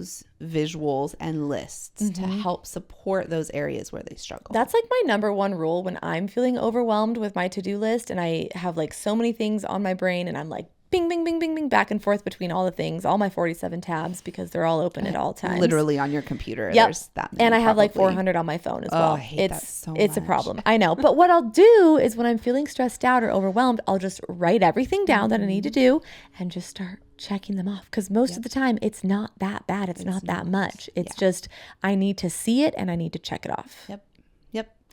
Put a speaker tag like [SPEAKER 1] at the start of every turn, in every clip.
[SPEAKER 1] cues, visuals, and lists to help support those areas where they struggle.
[SPEAKER 2] That's like my number one rule when I'm feeling overwhelmed with my to-do list and I have like so many things on my brain and I'm like bing, bing, bing, bing, bing, back and forth between all the things, all my 47 tabs because they're all open at all times.
[SPEAKER 1] Literally on your computer.
[SPEAKER 2] Yep.
[SPEAKER 1] There's that many,
[SPEAKER 2] and I have
[SPEAKER 1] probably.
[SPEAKER 2] like 400 on my phone as well.
[SPEAKER 1] I hate that so
[SPEAKER 2] It's a
[SPEAKER 1] much.
[SPEAKER 2] problem. I know. But what I'll do is when I'm feeling stressed out or overwhelmed, I'll just write everything down that I need to do and just start checking them off. Because most of the time, it's not that bad. It's not that much. It's just I need to see it and I need to check it off.
[SPEAKER 1] Yep.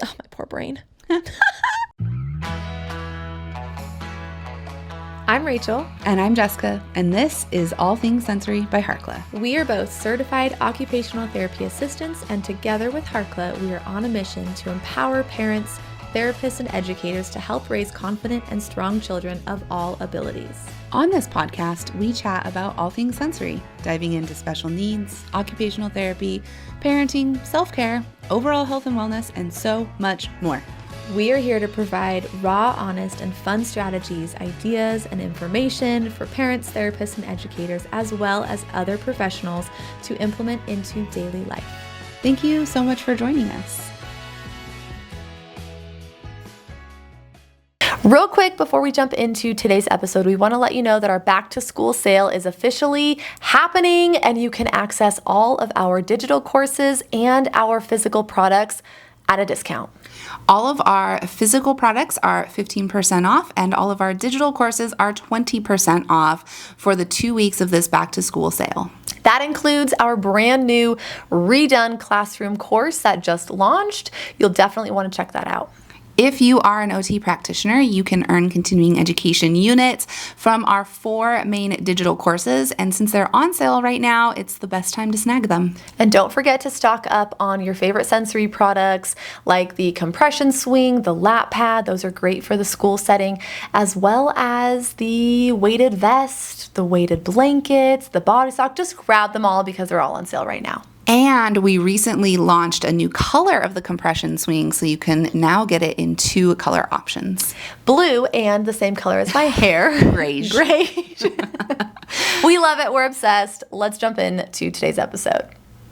[SPEAKER 2] Oh, my poor brain. I'm Rachel.
[SPEAKER 1] And I'm Jessica, and this is All Things Sensory by Harkla.
[SPEAKER 2] We are both certified occupational therapy assistants, and together with Harkla, we are on a mission to empower parents, therapists, and educators to help raise confident and strong children of all abilities.
[SPEAKER 1] On this podcast, we chat about all things sensory, diving into special needs, occupational therapy, parenting, self-care, overall health and wellness, and so much more.
[SPEAKER 2] We are here to provide raw, honest, and fun strategies, ideas, and information for parents, therapists, and educators, as well as other professionals to implement into daily life.
[SPEAKER 1] Thank you so much for joining us.
[SPEAKER 2] Real quick, before we jump into today's episode, we want to let you know that our back to school sale is officially happening, and you can access all of our digital courses and our physical products at a discount.
[SPEAKER 1] All of our physical products are 15% off, and all of our digital courses are 20% off for the 2 weeks of this back to school sale.
[SPEAKER 2] That includes our brand new redone classroom course that just launched. You'll definitely want to check that out.
[SPEAKER 1] If you are an OT practitioner, you can earn continuing education units from our 4 main digital courses. And since they're on sale right now, it's the best time to snag them.
[SPEAKER 2] And don't forget to stock up on your favorite sensory products like the compression swing, the lap pad. Those are great for the school setting, as well as the weighted vest, the weighted blankets, the body sock. Just grab them all because they're all on sale right now.
[SPEAKER 1] And we recently launched a new color of the compression swing, so you can now get it in 2 color options.
[SPEAKER 2] Blue and the same color as my hair.
[SPEAKER 1] Great.
[SPEAKER 2] We love it. We're obsessed. Let's jump into today's episode.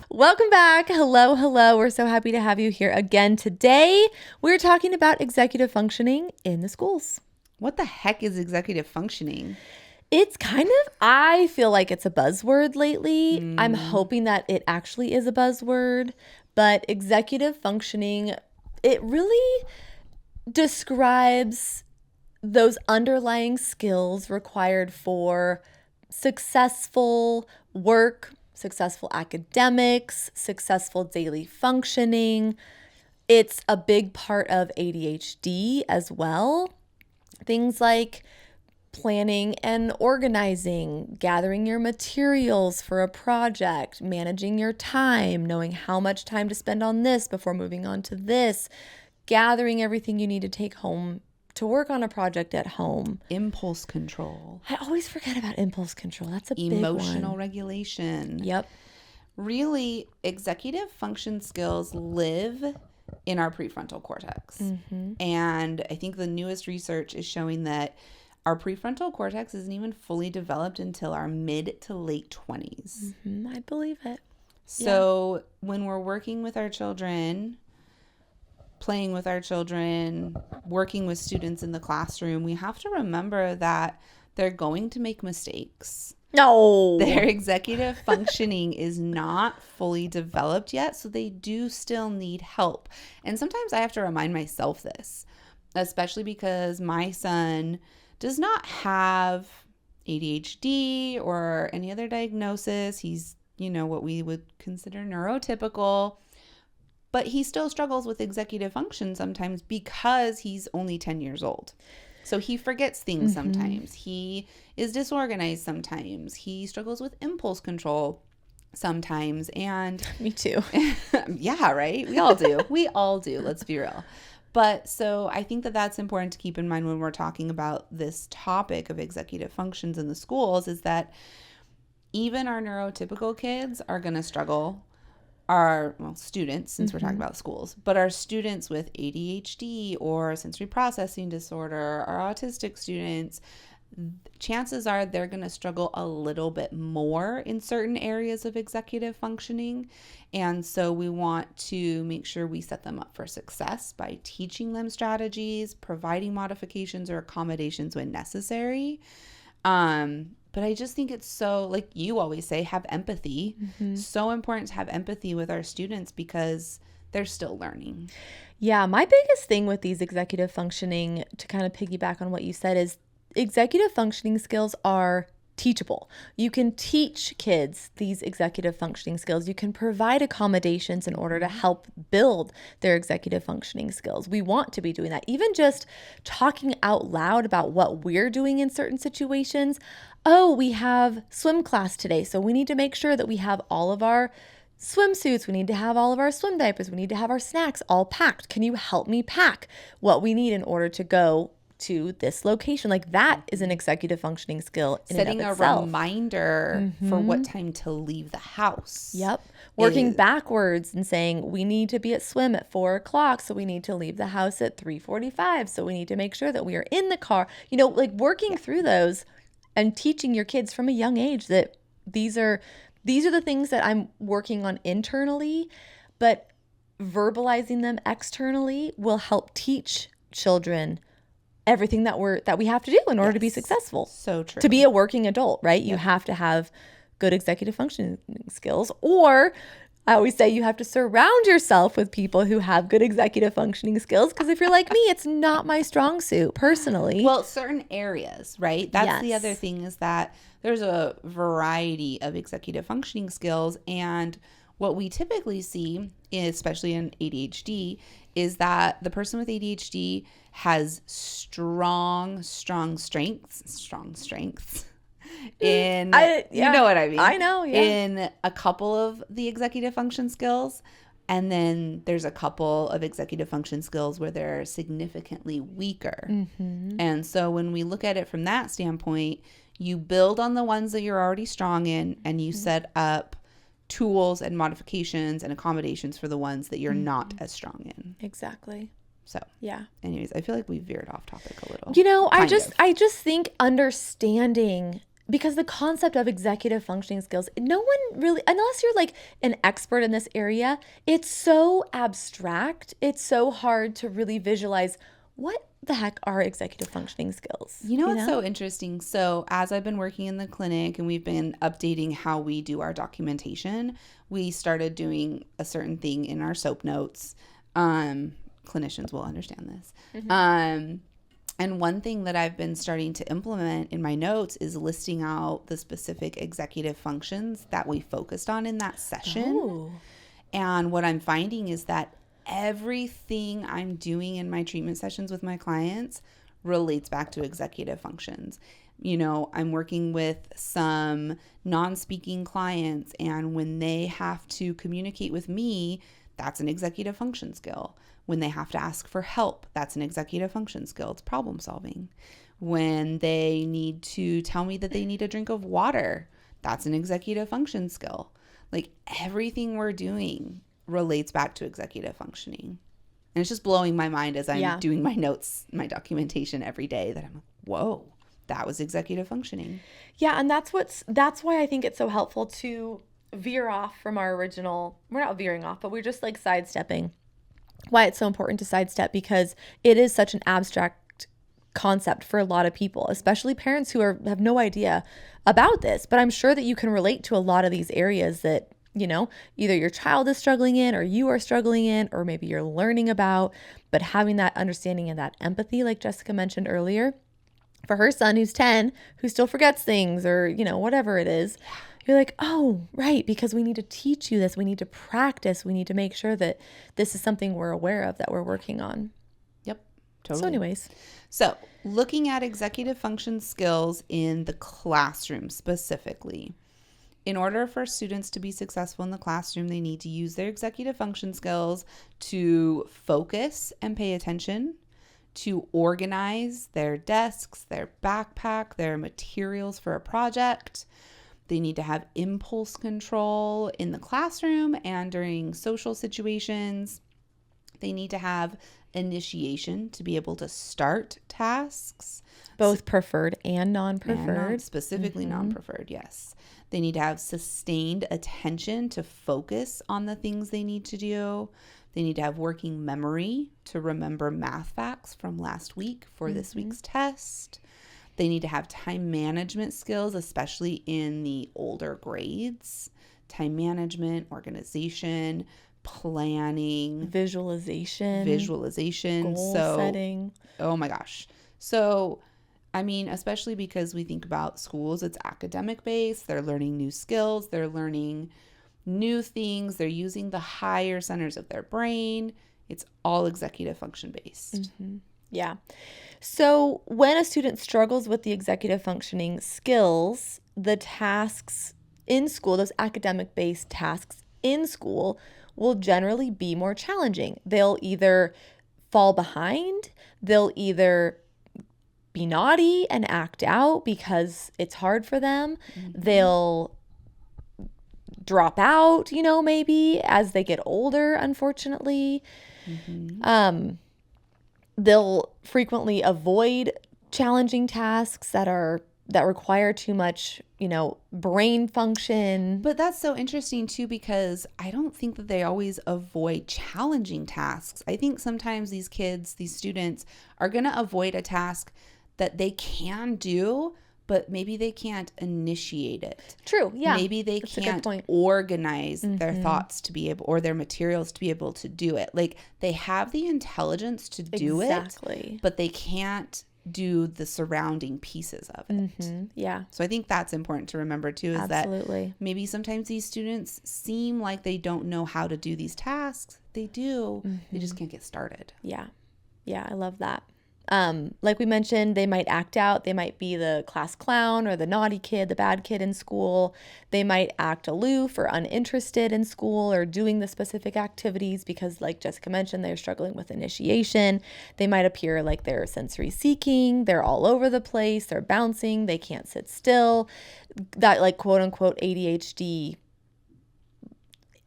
[SPEAKER 2] Welcome back. Hello. We're so happy to have you here again today. We're talking about executive functioning in the schools.
[SPEAKER 1] What the heck is executive functioning?
[SPEAKER 2] It's kind of, I feel like it's a buzzword lately. I'm hoping that it actually is a buzzword, but executive functioning, it really describes those underlying skills required for successful work, successful academics, successful daily functioning. It's a big part of ADHD as well. Things like planning and organizing, gathering your materials for a project, managing your time, knowing how much time to spend on this before moving on to this, gathering everything you need to take home to work on a project at home.
[SPEAKER 1] Impulse control.
[SPEAKER 2] I always forget about impulse control. That's a big one.
[SPEAKER 1] Emotional regulation.
[SPEAKER 2] Yep.
[SPEAKER 1] Really, executive function skills live in our prefrontal cortex. And I think the newest research is showing that our prefrontal cortex isn't even fully developed until our mid to late 20s.
[SPEAKER 2] I believe it.
[SPEAKER 1] So when we're working with our children, playing with our children, working with students in the classroom, we have to remember that they're going to make mistakes.
[SPEAKER 2] No.
[SPEAKER 1] Their executive functioning is not fully developed yet, so they do still need help. And sometimes I have to remind myself this, especially because my son does not have ADHD or any other diagnosis. He's, what we would consider neurotypical, but he still struggles with executive function sometimes because he's only 10 years old. So he forgets things sometimes. He is disorganized sometimes. He struggles with impulse control sometimes. And
[SPEAKER 2] me too.
[SPEAKER 1] Yeah, right? We all do. Let's be real. But so I think that that's important to keep in mind when we're talking about this topic of executive functions in the schools, is that even our neurotypical kids are going to struggle. Our students, since we're talking about schools, but our students with ADHD or sensory processing disorder, our autistic students, chances are they're going to struggle a little bit more in certain areas of executive functioning. And so we want to make sure we set them up for success by teaching them strategies, providing modifications or accommodations when necessary. But I just think it's so, like you always say, have empathy. So important to have empathy with our students because they're still learning.
[SPEAKER 2] Yeah, my biggest thing with these executive functioning, to kind of piggyback on what you said, is executive functioning skills are teachable. You can teach kids these executive functioning skills. You can provide accommodations in order to help build their executive functioning skills. We want to be doing that. Even just talking out loud about what we're doing in certain situations. Oh, we have swim class today, so we need to make sure that we have all of our swimsuits. We need to have all of our swim diapers. We need to have our snacks all packed. Can you help me pack what we need in order to go to this location? Like, that is an executive functioning skill in
[SPEAKER 1] Setting
[SPEAKER 2] and of
[SPEAKER 1] a
[SPEAKER 2] itself.
[SPEAKER 1] reminder for what time to leave the house.
[SPEAKER 2] Yep. Working backwards and saying we need to be at swim at 4:00, so we need to leave the house at 3:45. So we need to make sure that we are in the car. Like working through those and teaching your kids from a young age that these are the things that I'm working on internally, but verbalizing them externally will help teach children everything that we have to do in order to be successful.
[SPEAKER 1] So true.
[SPEAKER 2] To be a working adult, right? You have to have good executive functioning skills, or I always say you have to surround yourself with people who have good executive functioning skills, because if you're like me, it's not my strong suit personally.
[SPEAKER 1] Well, certain areas, right? That's the
[SPEAKER 2] Yes.
[SPEAKER 1] other thing, is that there's a variety of executive functioning skills. And what we typically see, especially in ADHD, is that the person with ADHD has strong strengths in, you know what I mean?
[SPEAKER 2] I know, yeah.
[SPEAKER 1] In a couple of the executive function skills. And then there's a couple of executive function skills where they're significantly weaker. And so when we look at it from that standpoint, you build on the ones that you're already strong in, and you set up tools and modifications and accommodations for the ones that you're not as strong in.
[SPEAKER 2] Exactly.
[SPEAKER 1] So,
[SPEAKER 2] Yeah.
[SPEAKER 1] anyways, I feel like we veered off topic a little.
[SPEAKER 2] I just think understanding, because the concept of executive functioning skills, no one really, unless you're like an expert in this area, it's so abstract. It's so hard to really visualize what the heck are executive functioning skills.
[SPEAKER 1] You know what's so interesting? So as I've been working in the clinic and we've been updating how we do our documentation, we started doing a certain thing in our SOAP notes. Clinicians will understand this. And one thing that I've been starting to implement in my notes is listing out the specific executive functions that we focused on in that session.
[SPEAKER 2] Ooh.
[SPEAKER 1] And what I'm finding is that everything I'm doing in my treatment sessions with my clients relates back to executive functions. I'm working with some non-speaking clients, and when they have to communicate with me, that's an executive function skill. When they have to ask for help, that's an executive function skill. It's problem solving. When they need to tell me that they need a drink of water, that's an executive function skill. Like, everything we're doing relates back to executive functioning. And it's just blowing my mind as I'm doing my notes, my documentation every day, that I'm like, whoa, that was executive functioning.
[SPEAKER 2] Yeah, and that's why I think it's so helpful to veer off from our original. We're not veering off, but we're just like sidestepping. Why it's so important to sidestep, because it is such an abstract concept for a lot of people, especially parents who have no idea about this. But I'm sure that you can relate to a lot of these areas that, either your child is struggling in, or you are struggling in, or maybe you're learning about. But having that understanding and that empathy, like Jessica mentioned earlier, for her son who's 10, who still forgets things, or, whatever it is, you're like, oh, right, because we need to teach you this. We need to practice. We need to make sure that this is something we're aware of, that we're working on.
[SPEAKER 1] Yep, totally.
[SPEAKER 2] So anyways.
[SPEAKER 1] So looking at executive function skills in the classroom specifically. In order for students to be successful in the classroom, they need to use their executive function skills to focus and pay attention, to organize their desks, their backpack, their materials for a project. They need to have impulse control in the classroom and during social situations. They need to have initiation to be able to start tasks.
[SPEAKER 2] Both preferred and
[SPEAKER 1] And
[SPEAKER 2] non-preferred.
[SPEAKER 1] specifically non-preferred, yes. They need to have sustained attention to focus on the things they need to do. They need to have working memory to remember math facts from last week for this week's test. They need to have time management skills, especially in the older grades. Time management, organization, planning,
[SPEAKER 2] Visualization, goal setting.
[SPEAKER 1] Oh my gosh. So, I mean, especially because we think about schools, it's academic based. They're learning new skills. They're learning new things. They're using the higher centers of their brain. It's all executive function based.
[SPEAKER 2] Yeah. So when a student struggles with the executive functioning skills, the tasks in school, those academic-based tasks in school, will generally be more challenging. They'll either fall behind, they'll either be naughty and act out because it's hard for them. They'll drop out, maybe as they get older, unfortunately. They'll frequently avoid challenging tasks that require too much, brain function.
[SPEAKER 1] But that's so interesting too, because I don't think that they always avoid challenging tasks. I think sometimes these kids, these students, are going to avoid a task that they can do, but maybe they can't initiate it.
[SPEAKER 2] True, yeah.
[SPEAKER 1] Maybe they can't organize their thoughts to be able, or their materials to be able to do it. Like, they have the intelligence to do it, but they can't do the surrounding pieces of it.
[SPEAKER 2] Yeah.
[SPEAKER 1] So I think that's important to remember too, is
[SPEAKER 2] Absolutely.
[SPEAKER 1] that maybe sometimes these students seem like they don't know how to do these tasks. They do. They just can't get started.
[SPEAKER 2] Yeah. Yeah, I love that. Like we mentioned, they might act out. They might be the class clown or the naughty kid, the bad kid in school. They might act aloof or uninterested in school or doing the specific activities because, like Jessica mentioned, they're struggling with initiation. They might appear like they're sensory seeking. They're all over the place. They're bouncing. They can't sit still. That, like, quote unquote ADHD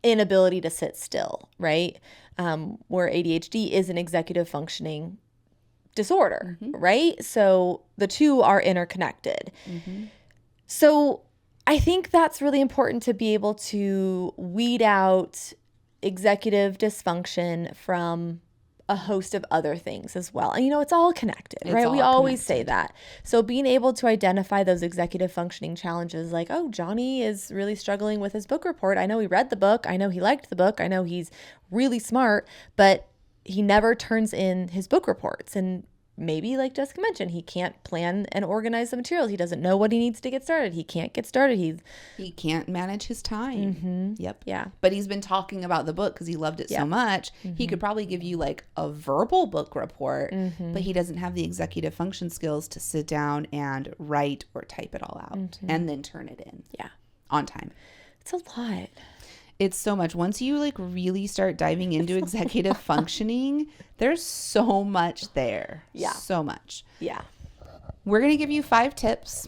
[SPEAKER 2] inability to sit still, right? Where ADHD is an executive functioning disorder, right? So the two are interconnected. So I think that's really important to be able to weed out executive dysfunction from a host of other things as well. And it's all connected, right? We always say that. So being able to identify those executive functioning challenges, like, oh, Johnny is really struggling with his book report. I know he read the book. I know he liked the book. I know he's really smart, but he never turns in his book reports. And maybe, like Jessica mentioned, he can't plan and organize the materials. He doesn't know what he needs to get started. He can't get started.
[SPEAKER 1] He can't manage his time. Yep.
[SPEAKER 2] Yeah.
[SPEAKER 1] But he's been talking about the book because he loved it so much. He could probably give you like a verbal book report, but he doesn't have the executive function skills to sit down and write or type it all out and then turn it in.
[SPEAKER 2] Yeah.
[SPEAKER 1] On time.
[SPEAKER 2] It's a lot.
[SPEAKER 1] It's so much. Once you like really start diving into executive functioning, there's so much there.
[SPEAKER 2] Yeah.
[SPEAKER 1] So much.
[SPEAKER 2] Yeah.
[SPEAKER 1] We're going to give you 5 tips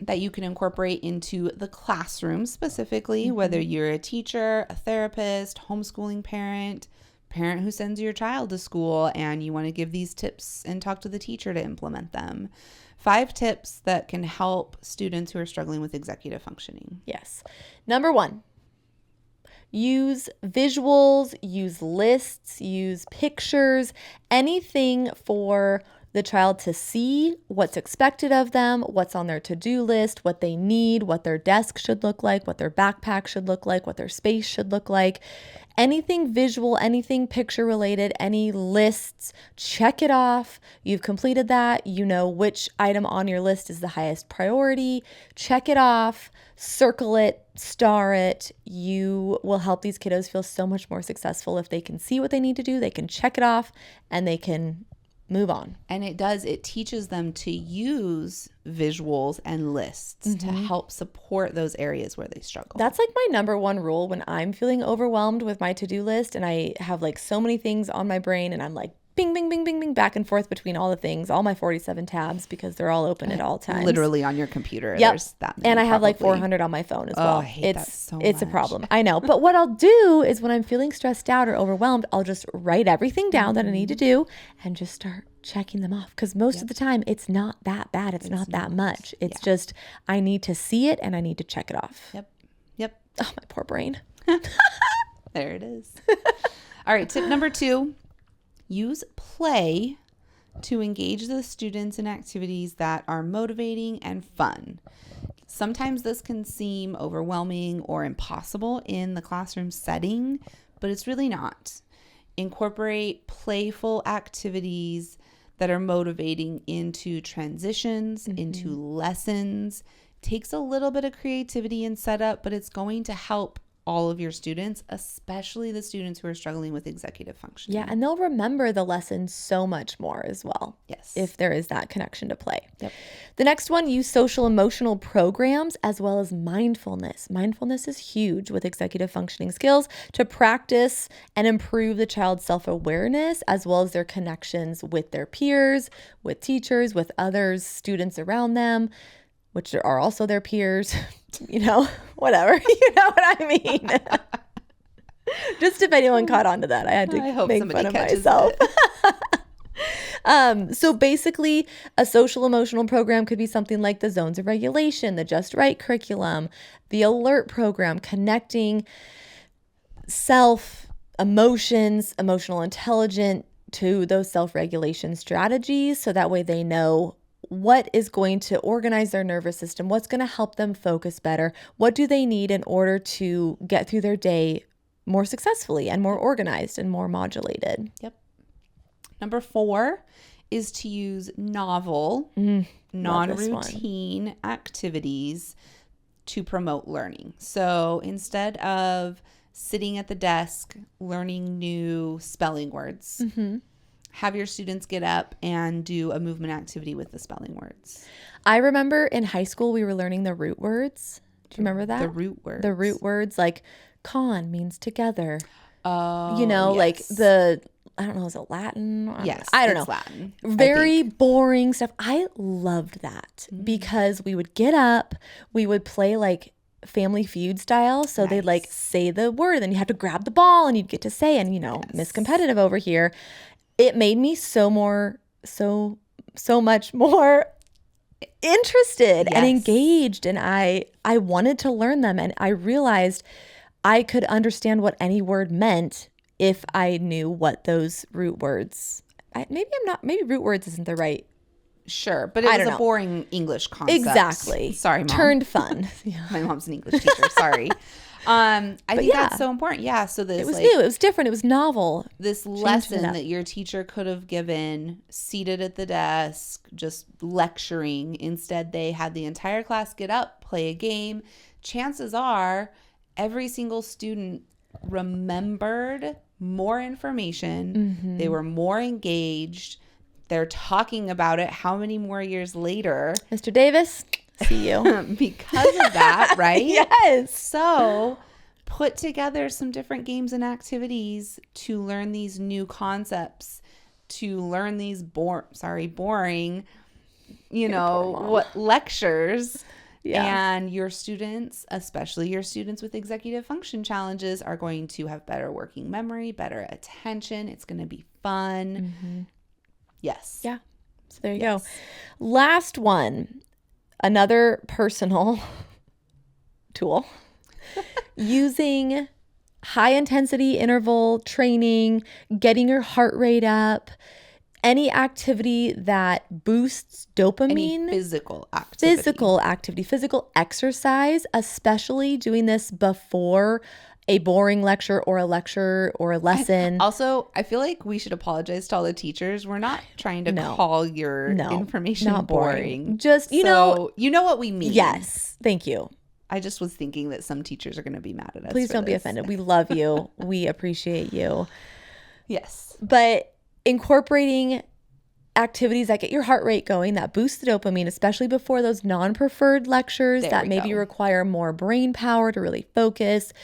[SPEAKER 1] that you can incorporate into the classroom specifically, whether you're a teacher, a therapist, homeschooling parent who sends your child to school, and you want to give these tips and talk to the teacher to implement them. 5 tips that can help students who are struggling with executive functioning.
[SPEAKER 2] Yes. Number 1. Use visuals, use lists, use pictures, anything for the child to see what's expected of them, what's on their to-do list, what they need, what their desk should look like, what their backpack should look like, what their space should look like. Anything visual, anything picture related, any lists, check it off. You've completed that. You know which item on your list is the highest priority. Check it off, circle it, star it. You will help these kiddos feel so much more successful if they can see what they need to do, they can check it off, and they can move on.
[SPEAKER 1] And it teaches them to use visuals and lists to help support those areas where they struggle.
[SPEAKER 2] That's like my number 1 rule when I'm feeling overwhelmed with my to-do list and I have like so many things on my brain and I'm like bing, bing, bing, bing, bing, back and forth between all the things, all my 47 tabs, because they're all open at all times.
[SPEAKER 1] Literally on your computer.
[SPEAKER 2] Yep.
[SPEAKER 1] There's that many,
[SPEAKER 2] and I have like
[SPEAKER 1] probably.
[SPEAKER 2] 400 on my phone as well.
[SPEAKER 1] I hate that so
[SPEAKER 2] It's a
[SPEAKER 1] much.
[SPEAKER 2] problem. I know. But what I'll do is when I'm feeling stressed out or overwhelmed, I'll just write everything down that I need to do and just start checking them off. Because most of the time it's not that bad. It's not that much. It's just I need to see it and I need to check it off.
[SPEAKER 1] Yep.
[SPEAKER 2] Oh, my poor brain.
[SPEAKER 1] There it is. All right. Tip number 2, use play to engage the students in activities that are motivating and fun. Sometimes this can seem overwhelming or impossible in the classroom setting, but it's really not. Incorporate playful activities that are motivating into transitions, into lessons. Takes a little bit of creativity and setup, but it's going to help all of your students, especially the students who are struggling with executive functioning.
[SPEAKER 2] Yeah, and they'll remember the lesson so much more as well.
[SPEAKER 1] Yes.
[SPEAKER 2] If there is that connection to play.
[SPEAKER 1] Yep.
[SPEAKER 2] The next one, use social emotional programs as well as mindfulness. Mindfulness is huge with executive functioning skills to practice and improve the child's self-awareness as well as their connections with their peers, with teachers, with others, students around them, which are also their peers, whatever. You know what I mean? Just if anyone caught on to that, I had to make fun of myself. So basically, a social emotional program could be something like the Zones of Regulation, the Just Right curriculum, the Alert program, connecting self, emotions, emotional intelligence to those self-regulation strategies. So that way they know what is going to organize their nervous system, what's going to help them focus better, what do they need in order to get through their day more successfully and more organized and more modulated.
[SPEAKER 1] Yep. Number 4 is to use novel, non-routine activities to promote learning. So instead of sitting at the desk learning new spelling words, have your students get up and do a movement activity with the spelling words.
[SPEAKER 2] I remember in high school we were learning the root words. Do you remember that?
[SPEAKER 1] The root words.
[SPEAKER 2] The root words, like con means together.
[SPEAKER 1] Oh,
[SPEAKER 2] like the, I don't know, is it Latin?
[SPEAKER 1] Yes,
[SPEAKER 2] I don't know.
[SPEAKER 1] Latin.
[SPEAKER 2] Very boring stuff. I loved that because we would get up, we would play like Family Feud style. So they'd like say the word, then you have to grab the ball and you'd get to say, and Miss Competitive over here. It made me so much more interested and engaged, and I wanted to learn them, and I realized I could understand what any word meant if I knew what those root words. Maybe root words isn't the right.
[SPEAKER 1] Sure, but it was a boring English concept.
[SPEAKER 2] Exactly.
[SPEAKER 1] Sorry, Mom.
[SPEAKER 2] Turned fun.
[SPEAKER 1] My mom's an English teacher. Sorry. I think that's so important. Yeah. So this,
[SPEAKER 2] it was new. It was different. It was novel.
[SPEAKER 1] This lesson that your teacher could have given seated at the desk, just lecturing. Instead, they had the entire class get up, play a game. Chances are every single student remembered more information. They were more engaged. They're talking about it how many more years later.
[SPEAKER 2] Mr. Davis, see you.
[SPEAKER 1] Because of that, right?
[SPEAKER 2] Yes.
[SPEAKER 1] So put together some different games and activities to learn these new concepts, to learn these boring, lectures. Yeah. And your students, especially your students with executive function challenges, are going to have better working memory, better attention. It's going to be fun. Yes.
[SPEAKER 2] Yeah. So there you go. Last one, another personal tool, using high intensity interval training, getting your heart rate up, any activity that boosts dopamine.
[SPEAKER 1] Any physical activity.
[SPEAKER 2] Physical exercise, especially doing this before a boring lecture or a lesson.
[SPEAKER 1] I feel like we should apologize to all the teachers. We're not trying to call your information
[SPEAKER 2] not boring.
[SPEAKER 1] Just, you know what we mean.
[SPEAKER 2] Yes. Thank you.
[SPEAKER 1] I just was thinking that some teachers are going to be mad at us.
[SPEAKER 2] Please don't be offended. We love you. We appreciate you.
[SPEAKER 1] Yes.
[SPEAKER 2] But incorporating activities that get your heart rate going, that boost the dopamine, especially before those non-preferred lectures that maybe require more brain power to really focus.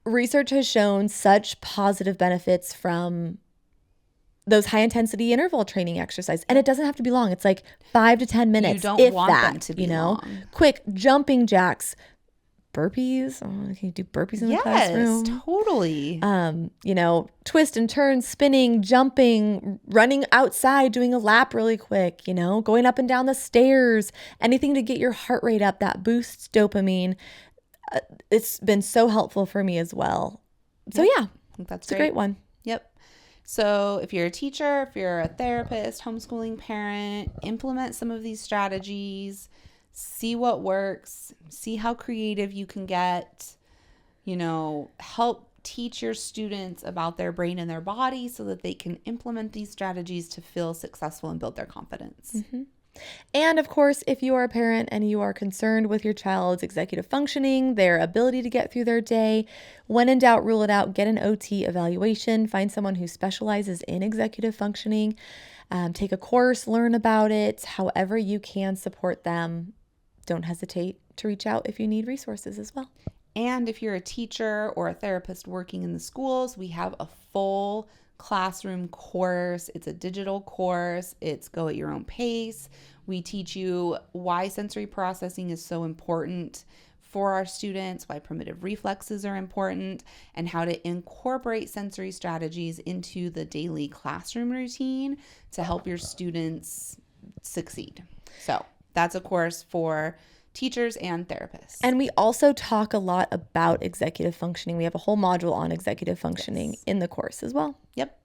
[SPEAKER 2] Research has shown such positive benefits from those high intensity interval training exercise. And it doesn't have to be long. It's like 5 to 10 minutes.
[SPEAKER 1] You don't
[SPEAKER 2] if
[SPEAKER 1] want
[SPEAKER 2] that,
[SPEAKER 1] them to be long.
[SPEAKER 2] Quick jumping jacks, burpees. Oh, can you do burpees in the classroom?
[SPEAKER 1] Yes, totally.
[SPEAKER 2] Twist and turn, spinning, jumping, running outside, doing a lap really quick, going up and down the stairs, anything to get your heart rate up that boosts dopamine. It's been so helpful for me as well. So yeah,
[SPEAKER 1] I think that's
[SPEAKER 2] it's a great one.
[SPEAKER 1] Yep. So if you're a teacher, if you're a therapist, homeschooling parent, implement some of these strategies, see what works, see how creative you can get, help teach your students about their brain and their body so that they can implement these strategies to feel successful and build their confidence.
[SPEAKER 2] Mm-hmm. And of course, if you are a parent and you are concerned with your child's executive functioning, their ability to get through their day, when in doubt, rule it out, get an OT evaluation, find someone who specializes in executive functioning, take a course, learn about it, however you can support them. Don't hesitate to reach out if you need resources as well.
[SPEAKER 1] And if you're a teacher or a therapist working in the schools, we have a full classroom course. It's a digital course. It's go at your own pace. We teach you why sensory processing is so important for our students, why primitive reflexes are important, and how to incorporate sensory strategies into the daily classroom routine to help your students succeed. So that's a course for teachers and therapists.
[SPEAKER 2] And we also talk a lot about executive functioning. We have a whole module on executive functioning in the course as well.
[SPEAKER 1] Yep.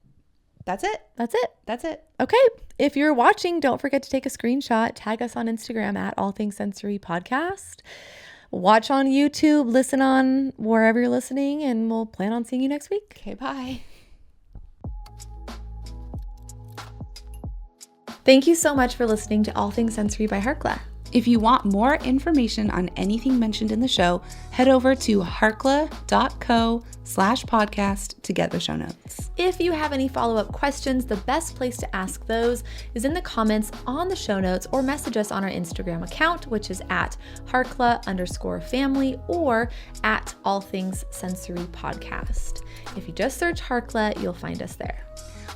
[SPEAKER 1] That's it.
[SPEAKER 2] That's it. Okay. If you're watching, don't forget to take a screenshot. Tag us on Instagram at All Things Sensory Podcast. Watch on YouTube, listen on wherever you're listening, and we'll plan on seeing you next week.
[SPEAKER 1] Okay, bye.
[SPEAKER 2] Thank you so much for listening to All Things Sensory by Harkla.
[SPEAKER 1] If you want more information on anything mentioned in the show, head over to harkla.co/podcast to get the show notes.
[SPEAKER 2] If you have any follow-up questions, the best place to ask those is in the comments on the show notes or message us on our Instagram account, which is at harkla_family or at All Things Sensory Podcast. If you just search Harkla, you'll find us there.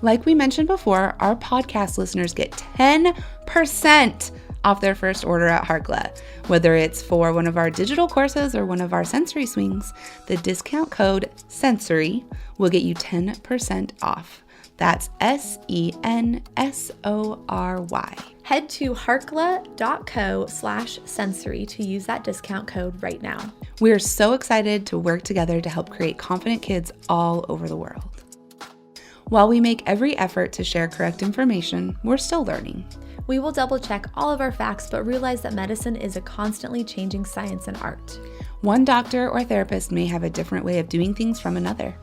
[SPEAKER 1] Like we mentioned before, our podcast listeners get 10% off their first order at Harkla. Whether it's for one of our digital courses or one of our sensory swings, the discount code SENSORY will get you 10% off. That's SENSORY.
[SPEAKER 2] Head to harkla.co/sensory to use that discount code right now.
[SPEAKER 1] We are so excited to work together to help create confident kids all over the world. While we make every effort to share correct information, we're still learning.
[SPEAKER 2] We will double check all of our facts, but realize that medicine is a constantly changing science and art.
[SPEAKER 1] One doctor or therapist may have a different way of doing things from another.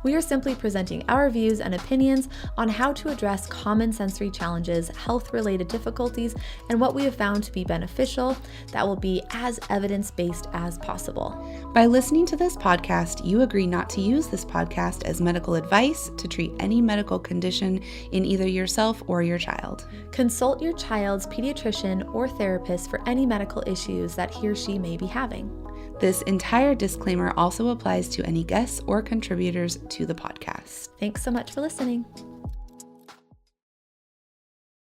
[SPEAKER 2] We are simply presenting our views and opinions on how to address common sensory challenges, health-related difficulties, and what we have found to be beneficial that will be as evidence-based as possible.
[SPEAKER 1] By listening to this podcast, you agree not to use this podcast as medical advice to treat any medical condition in either yourself or your child.
[SPEAKER 2] Consult your child's pediatrician or therapist for any medical issues that he or she may be having.
[SPEAKER 1] This entire disclaimer also applies to any guests or contributors to the podcast.
[SPEAKER 2] Thanks so much for listening.